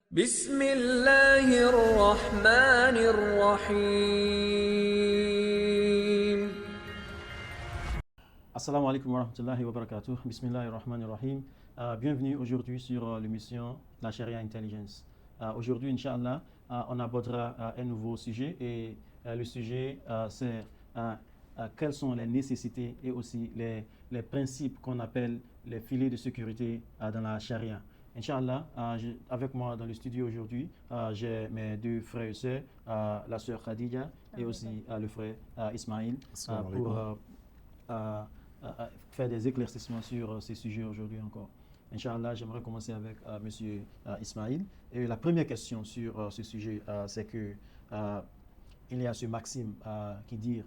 بسم الله الرحمن الرحيم. Assalamu alaikum wa rahmatullahi wa barakatuh. Bismillahirrahmanirrahim. Bienvenue aujourd'hui sur l'émission La Sharia Intelligence. Aujourd'hui, Inch'Allah, on abordera un nouveau sujet et le sujet c'est quelles sont les nécessités et aussi les principes qu'on appelle les filets de sécurité dans la Sharia. Inch'Allah, avec moi dans le studio aujourd'hui, j'ai mes deux frères et sœurs, la sœur Khadija et aussi le frère Ismail, pour faire des éclaircissements sur ces sujets aujourd'hui encore. Inch'Allah, j'aimerais commencer avec Monsieur Ismail. Et la première question sur ce sujet, c'est que il y a ce maxime qui dit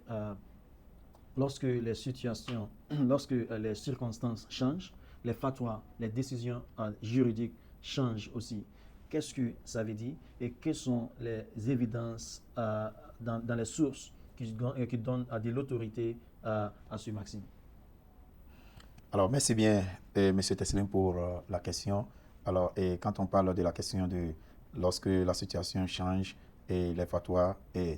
lorsque les situations, lorsque les circonstances changent, les fatwas, les décisions juridiques changent aussi. Qu'est-ce que ça veut dire et quelles sont les évidences dans les sources qui donnent de l'autorité à ce maxime? Alors, merci bien, Monsieur Teslim, pour la question. Alors, et quand on parle de la question de lorsque la situation change et les fatwas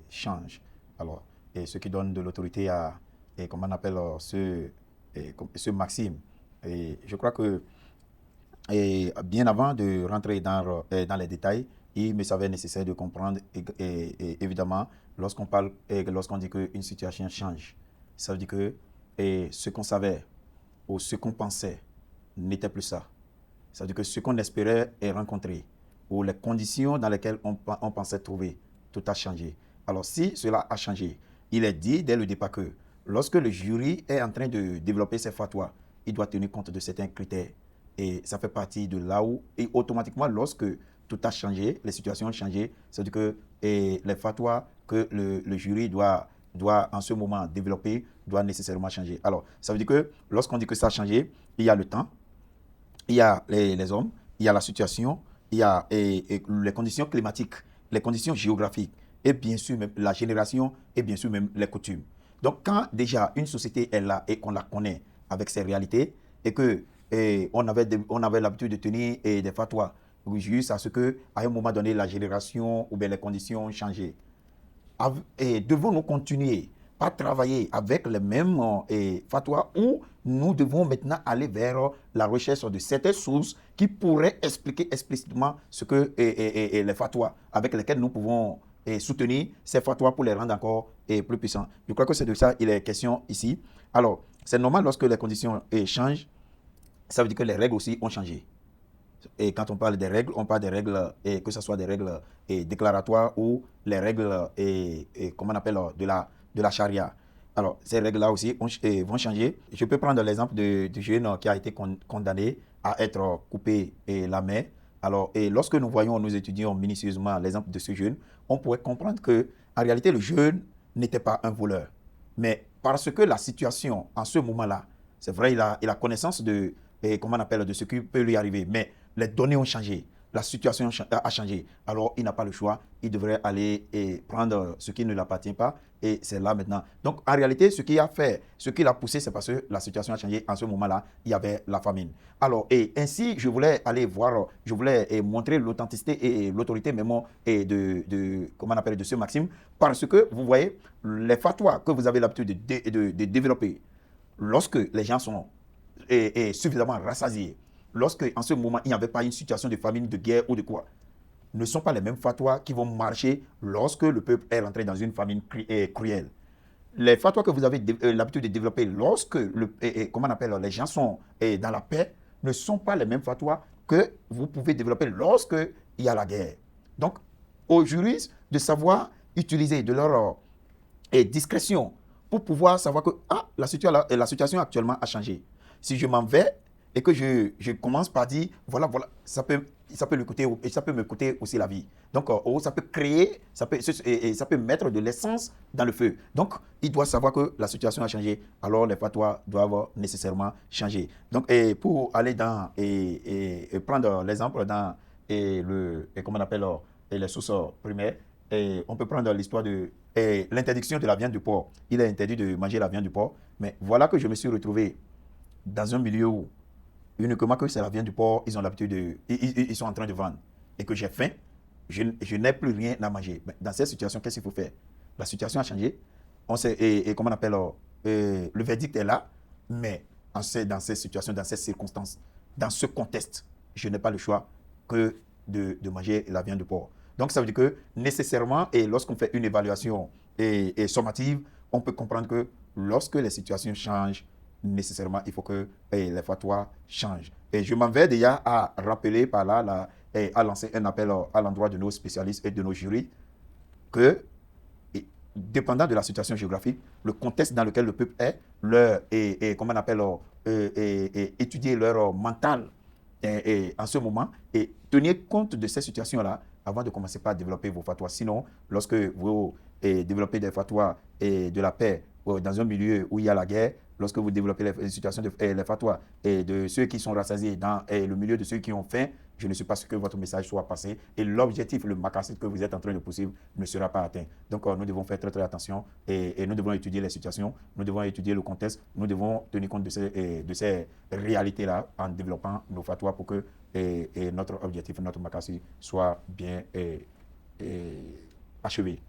changent, alors, et ce qui donne de l'autorité à, et comment on appelle ce maxime. Et je crois que bien avant de rentrer dans les détails, il me savait nécessaire de comprendre évidemment lorsqu'on dit qu'une situation change, ça veut dire que ce qu'on savait ou ce qu'on pensait n'était plus ça. Ça veut dire que ce qu'on espérait est rencontré, ou les conditions dans lesquelles on pensait trouver, tout a changé. Alors si cela a changé, il est dit dès le départ que lorsque le jury est en train de développer ses fatwas, il doit tenir compte de certains critères. Et ça fait partie de là où, et automatiquement, lorsque tout a changé, les situations ont changé, c'est-à-dire que les fatwas que le jury doit en ce moment développer, doit nécessairement changer. Alors, ça veut dire que lorsqu'on dit que ça a changé, il y a le temps, il y a les hommes, il y a la situation, il y a les conditions climatiques, les conditions géographiques, et bien sûr même la génération, et bien sûr même les coutumes. Donc, quand déjà une société est là et qu'on la connaît avec ses réalités, et que on avait l'habitude de tenir des fatwas jusqu'à ce qu'à un moment donné, la génération ou bien les conditions ont changé. Et devons-nous continuer à travailler avec les mêmes fatwas ou nous devons maintenant aller vers la recherche de certaines sources qui pourraient expliquer explicitement ce que les fatwas avec lesquels nous pouvons soutenir ces fatwas pour les rendre encore plus puissants. Je crois que c'est de ça il est question ici. Alors, c'est normal lorsque les conditions changent, ça veut dire que les règles aussi ont changé. Et quand on parle des règles, on parle des règles, que ce soit des règles déclaratoires ou les règles, comment on appelle, de la charia. Alors, ces règles-là aussi vont changer. Je peux prendre l'exemple du jeune qui a été condamné à être coupé la main. Alors, et lorsque nous étudions minutieusement l'exemple de ce jeune, on pourrait comprendre que, en réalité, le jeune n'était pas un voleur. Mais parce que la situation, en ce moment-là, c'est vrai, il a connaissance de, comment on appelle, de ce qui peut lui arriver. Mais les données ont changé, la situation a changé. Alors, il n'a pas le choix. Il devrait aller prendre ce qui ne l'appartient pas. Et c'est là maintenant. Donc, en réalité, ce qui l'a poussé, c'est parce que la situation a changé. En ce moment-là, il y avait la famine. Alors, et ainsi, je voulais montrer l'authenticité et l'autorité même comment on appelle, de ce maxime. Parce que, vous voyez, les fatwas que vous avez l'habitude de développer, lorsque les gens sont suffisamment rassasiés, lorsque en ce moment il n'y avait pas une situation de famine, de guerre ou de quoi, ne sont pas les mêmes fatwas qui vont marcher lorsque le peuple est rentré dans une famine cruelle. Les fatwas que vous avez l'habitude de développer lorsque comment on appelle, les gens sont dans la paix ne sont pas les mêmes fatwas que vous pouvez développer lorsque il y a la guerre. Donc, aux juristes de savoir utiliser de leur discrétion pour pouvoir savoir que la situation actuellement a changé. Si je m'en vais et que je commence par dire, voilà, ça peut me coûter aussi la vie. Donc, ça peut créer, ça peut mettre de l'essence dans le feu. Donc, il doit savoir que la situation a changé. Alors, les fatwas doivent nécessairement changer. Donc, pour aller dans prendre l'exemple dans comment on appelle les sources primaires, on peut prendre l'histoire de l'interdiction de la viande du porc. Il est interdit de manger la viande du porc. Mais voilà que je me suis retrouvé dans un milieu où uniquement que c'est la viande du porc, ils ont l'habitude ils sont en train de vendre. et que j'ai faim, je n'ai plus rien à manger. Mais dans cette situation, qu'est-ce qu'il faut faire? La situation a changé. On sait, et comment on appelle, le verdict est là, mais on sait, dans cette situation, dans ces circonstances, dans ce contexte, je n'ai pas le choix que de manger la viande de porc. Donc, ça veut dire que nécessairement, et lorsqu'on fait une évaluation et sommative, on peut comprendre que lorsque les situations changent, nécessairement, il faut que les fatwas changent. Et je m'en vais déjà à rappeler par là, à lancer un appel à l'endroit de nos spécialistes et de nos jurys que, dépendant de la situation géographique, le contexte dans lequel le peuple est, comment on appelle, étudier leur mental en ce moment et tenir compte de ces situations-là avant de commencer par développer vos fatwas. Sinon, lorsque vous développez des fatwas de la paix dans un milieu où il y a la guerre, lorsque vous développez les situations les fatwas de ceux qui sont rassasiés dans le milieu de ceux qui ont faim, je ne suis pas sûr que votre message soit passé et l'objectif, le maqasid que vous êtes en train de poursuivre ne sera pas atteint. Donc, nous devons faire très, très attention et nous devons étudier les situations, nous devons étudier le contexte, nous devons tenir compte de ces réalités-là en développant nos fatwas pour que notre objectif, notre maqasid soit bien achevé.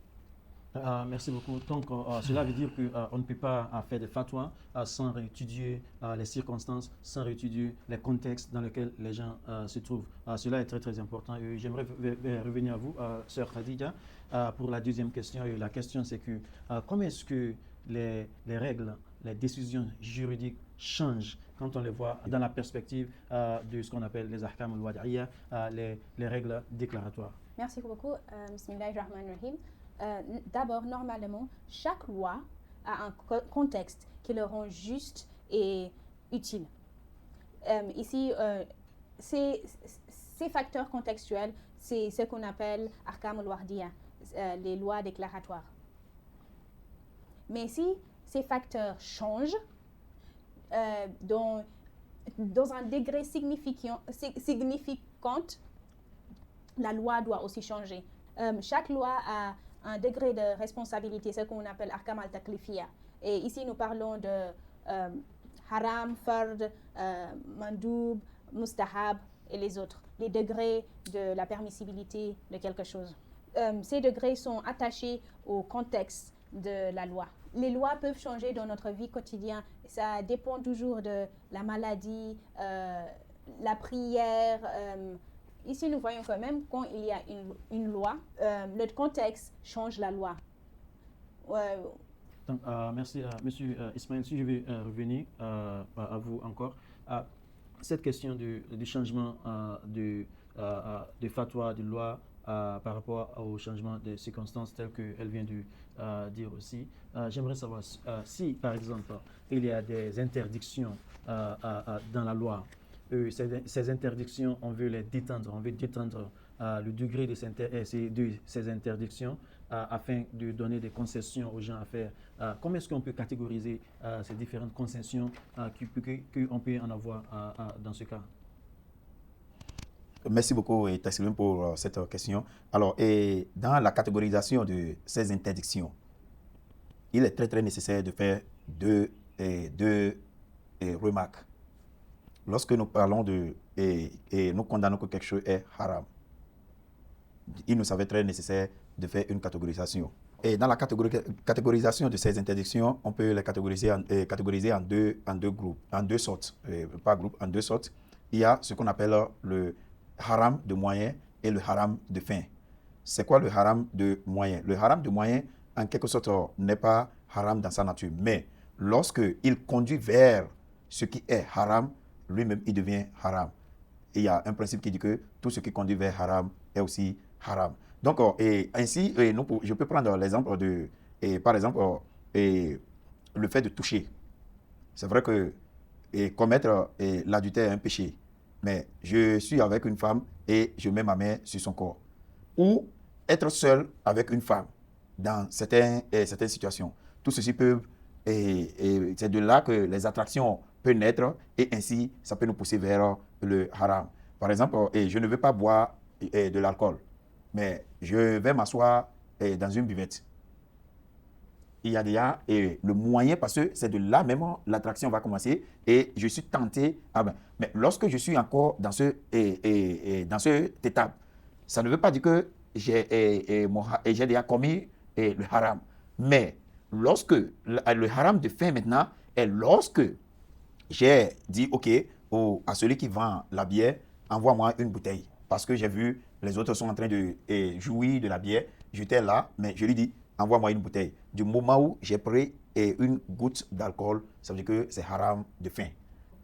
Merci beaucoup. Donc, cela veut dire qu'on ne peut pas faire des fatwas sans réétudier les circonstances, sans réétudier les contextes dans lesquels les gens se trouvent. Cela est très, très important. J'aimerais revenir à vous, Sœur Khadija, pour la deuxième question. Et la question, c'est que comment est-ce que les règles, les décisions juridiques changent quand on les voit dans la perspective de ce qu'on appelle les ahkam al-wad'iyya, les règles déclaratoires? Merci beaucoup. Bismillahirrahmanirrahim. D'abord, normalement, chaque loi a un contexte qui le rend juste et utile. Ici, ces facteurs contextuels, c'est ce qu'on appelle ahkam al-wad'iyya, les lois déclaratoires. Mais si ces facteurs changent dans un degré significant, la loi doit aussi changer. Chaque loi a un degré de responsabilité, ce qu'on appelle ahkam al-taklifiyya. Et ici, nous parlons de haram, fard, mandoub, mustahab et les autres, les degrés de la permissibilité de quelque chose. Ces degrés sont attachés au contexte de la loi. Les lois peuvent changer dans notre vie quotidienne. Ça dépend toujours de la maladie, la prière. Ici, nous voyons quand même quand il y a une loi, le contexte change la loi. Donc, merci, Monsieur Ismaël. Si je vais revenir à vous encore, cette question du changement de fatwa, de loi, par rapport au changement des circonstances telles qu'elle vient de dire aussi. J'aimerais savoir si, par exemple, il y a des interdictions dans la loi. Ces interdictions, on veut les détendre, on veut détendre le degré de ces interdictions afin de donner des concessions aux gens à faire. Comment est-ce qu'on peut catégoriser ces différentes concessions qu'on peut en avoir dans ce cas? Merci beaucoup, Taslim, pour cette question. Alors, dans la catégorisation de ces interdictions, il est très, très nécessaire de faire deux remarques. Lorsque nous parlons nous condamnons que quelque chose est haram, il nous savait très nécessaire de faire une catégorisation. Et dans la catégorisation de ces interdictions, on peut les catégoriser en deux groupes, en deux sortes, pas groupes, en deux sortes. Il y a ce qu'on appelle le haram de moyen et le haram de fin. C'est quoi le haram de moyen? Le haram de moyen, en quelque sorte, n'est pas haram dans sa nature, mais lorsqu'il conduit vers ce qui est haram, lui-même, il devient haram. Et il y a un principe qui dit que tout ce qui conduit vers haram est aussi haram. Donc, ainsi, je peux prendre l'exemple par exemple, le fait de toucher. C'est vrai que commettre l'adultère est un péché, mais je suis avec une femme et je mets ma main sur son corps. Ou être seul avec une femme dans certaines situations. Tout ceci peut, c'est de là que les attractions peuvent naître et ainsi, ça peut nous pousser vers le haram. Par exemple, je ne veux pas boire de l'alcool, mais je vais m'asseoir dans une buvette. Il y a déjà le moyen, parce que c'est de là même l'attraction va commencer et je suis tenté. Mais lorsque je suis encore dans cette étape ça ne veut pas dire que j'ai déjà commis le haram. Mais lorsque le haram de faim maintenant est lorsque j'ai dit OK à celui qui vend la bière, envoie-moi une bouteille. Parce que j'ai vu les autres sont en train de jouir de la bière. J'étais là, mais je lui dis, envoie-moi une bouteille. Du moment où j'ai pris une goutte d'alcool, ça veut dire que c'est haram de faim.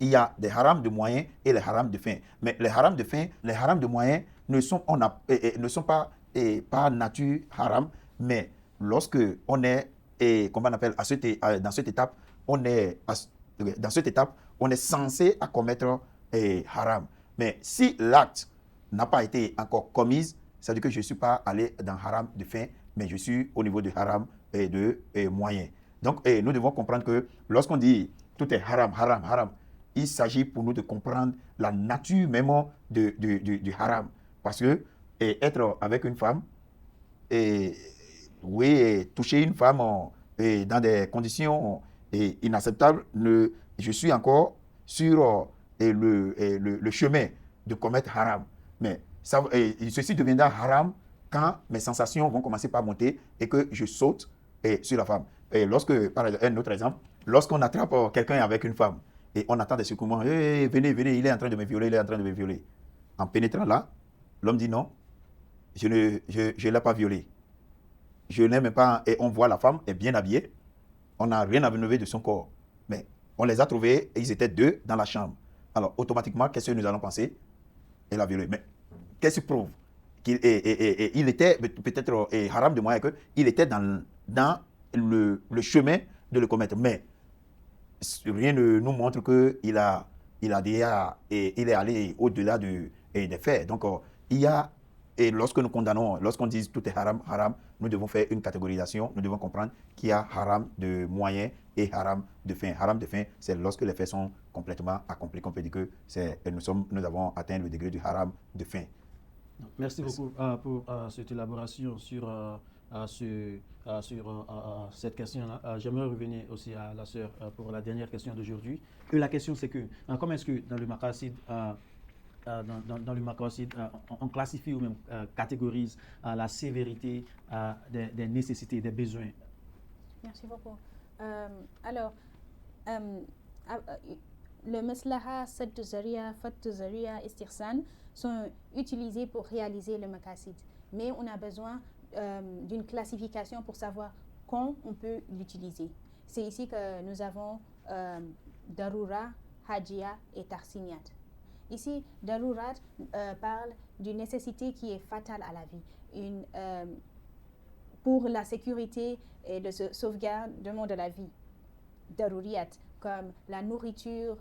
Il y a des harams de moyens et les harams de faim. Mais les harams de faim, les harams de moyens ne sont pas par nature haram, mais lorsque on est, comment on appelle, dans cette étape, on est censé à commettre haram. Mais si l'acte n'a pas été encore commis, ça veut dire que je ne suis pas allé dans haram de faim, mais je suis au niveau de haram de moyen. Donc, nous devons comprendre que lorsqu'on dit tout est haram, haram, haram, il s'agit pour nous de comprendre la nature même du haram. Parce que être avec une femme, toucher une femme dans des conditions inacceptables, je suis encore sur le chemin de commettre haram. Mais ceci deviendra haram quand mes sensations vont commencer par monter et que je saute sur la femme. Et par exemple, un autre exemple, lorsqu'on attrape quelqu'un avec une femme et on attend des secouements, venez, il est en train de me violer, En pénétrant là, l'homme dit non, je ne l'ai pas violé. Je n'aime pas, et on voit la femme est bien habillée, on n'a rien à enlever de son corps. Mais on les a trouvés et ils étaient 2 dans la chambre. Alors automatiquement, qu'est-ce que nous allons penser? Elle a violé. Mais qu'est-ce qui prouve qu'il il était peut-être haram de moyen qu'il était dans le chemin de le commettre. Mais rien ne nous montre qu'il est allé au-delà des faits. Donc, lorsque nous condamnons, lorsqu'on dit tout est haram, haram, nous devons faire une catégorisation, nous devons comprendre qu'il y a haram de moyen et haram de fin. Haram de fin, c'est lorsque les faits sont complètement accomplis, qu'on peut dire que nous avons atteint le degré du haram de fin. Merci beaucoup pour cette élaboration sur cette question-là. J'aimerais revenir aussi à la sœur pour la dernière question d'aujourd'hui. Et la question, c'est que comment est-ce que dans le maqasid, on classifie ou même catégorise la sévérité des nécessités, des besoins? Merci beaucoup. Le maslaha, sadd zaria, fatt zaria, istirsan sont utilisés pour réaliser le maqasid. Mais on a besoin d'une classification pour savoir quand on peut l'utiliser. C'est ici que nous avons Darura, Hajia et Tahsiniyat. Ici, Darurat parle d'une nécessité qui est fatale à la vie, pour la sécurité et le sauvegardement de la vie. Daruriyat, comme la nourriture,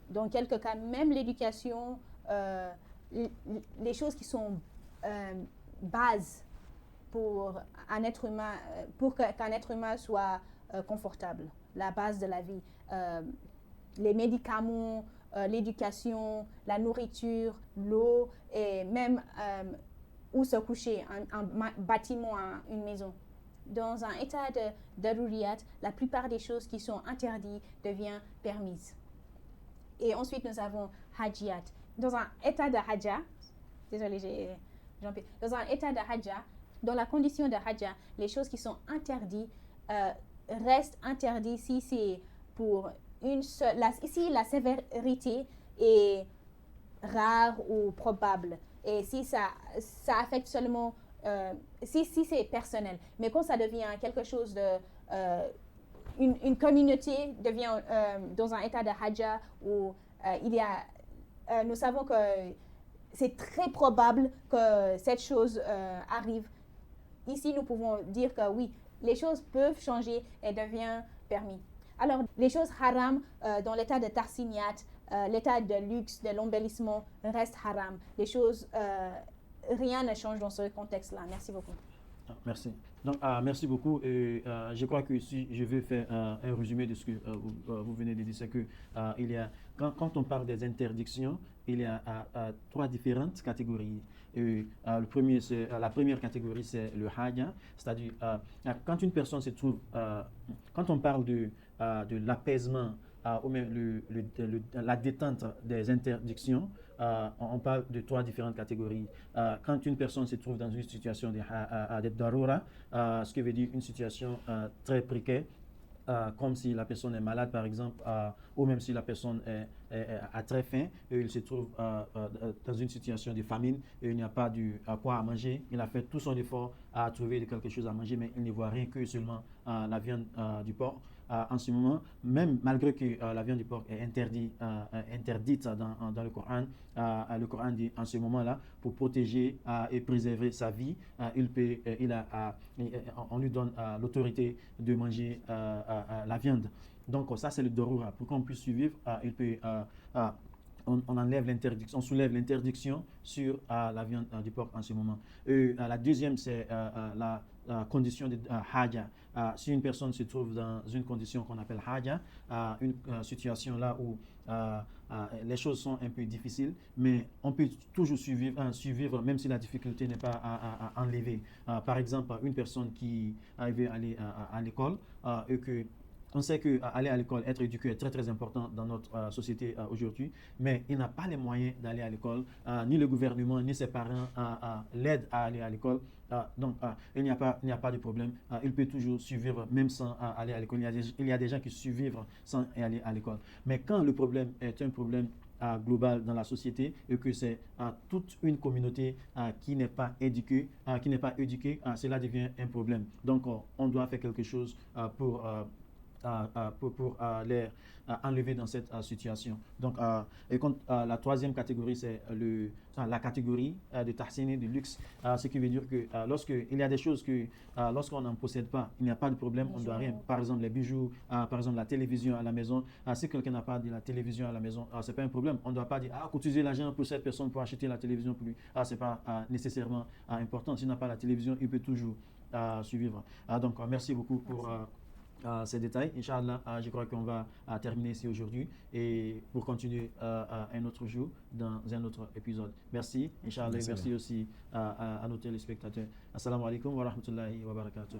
dans quelques cas, même l'éducation, les choses qui sont bases pour un être humain, pour qu'un être humain soit confortable, la base de la vie, les médicaments, l'éducation, la nourriture, l'eau et même où se coucher, un bâtiment, une maison. Dans un état de daruriyat, la plupart des choses qui sont interdites deviennent permises. Et ensuite, nous avons hajiyat. Dans un état de haja, dans un état de haja, dans la condition de haja, les choses qui sont interdites restent interdites si c'est pour une seule. Ici, la sévérité est rare ou probable. Et si ça affecte seulement, si c'est personnel. Mais quand ça devient quelque chose de. Une communauté devient dans un état de haja où nous savons que c'est très probable que cette chose arrive. Ici, nous pouvons dire que oui, les choses peuvent changer et deviennent permis. Alors, les choses haram dans l'état de tahsiniyat, l'état de luxe, de l'embellissement reste haram. Les choses, rien ne change dans ce contexte-là. Merci beaucoup. Merci. Donc, merci beaucoup. Et, je crois que si je vais faire un résumé de ce que vous venez de dire, c'est que quand on parle des interdictions, il y a 3 différentes catégories. Et, la première catégorie, c'est le haja, c'est-à-dire quand une personne se trouve, quand on parle de l'apaisement ou même la détente des interdictions, on parle de 3 différentes catégories. Quand une personne se trouve dans une situation de darura, ce qui veut dire une situation très précaire, comme si la personne est malade par exemple, ou même si la personne a très faim et il se trouve dans une situation de famine et il n'y a pas quoi à manger. Il a fait tout son effort à trouver quelque chose à manger, mais il ne voit rien que seulement la viande du porc. En ce moment, même malgré que la viande du porc est interdite dans le Coran, le Coran dit en ce moment-là, pour protéger et préserver sa vie, on lui donne l'autorité de manger la viande. Donc ça c'est le Dorura. Pour qu'on puisse survivre, on enlève l'interdiction, on soulève l'interdiction sur la viande du porc en ce moment. La deuxième, c'est la condition de haja. Si une personne se trouve dans une condition qu'on appelle haja, une situation là où les choses sont un peu difficiles, mais on peut toujours survivre même si la difficulté n'est pas enlevée. Par exemple, une personne qui veut aller à l'école et que on sait qu'aller à l'école, être éduqué est très très important dans notre société aujourd'hui, mais il n'a pas les moyens d'aller à l'école, ni le gouvernement, ni ses parents l'aident à aller à l'école. Donc il n'y a pas de problème, il peut toujours survivre même sans aller à l'école. Il y a des gens qui survivent sans aller à l'école. Mais quand le problème est un problème global dans la société et que c'est toute une communauté qui n'est pas éduquée, cela devient un problème. Donc on doit faire quelque chose pour les enlever dans cette situation. Donc, la troisième catégorie, c'est la catégorie de tahsini, de luxe, ce qui veut dire que lorsqu'il y a des choses que lorsqu'on n'en possède pas, il n'y a pas de problème, on ne doit rien. Par exemple, les bijoux, par exemple, la télévision à la maison. Si quelqu'un n'a pas de la télévision à la maison, ce n'est pas un problème. On ne doit pas dire, cotiser l'argent pour cette personne pour acheter la télévision pour lui. Ce n'est pas nécessairement important. S'il n'a pas la télévision, il peut toujours survivre. Donc, merci beaucoup pour ces détails. Inch'Allah, je crois qu'on va terminer ici aujourd'hui et pour continuer un autre jour dans un autre épisode. Merci, Inch'Allah, et merci aussi à nos téléspectateurs. Assalamu alaikum wa rahmatullahi wa barakatuh.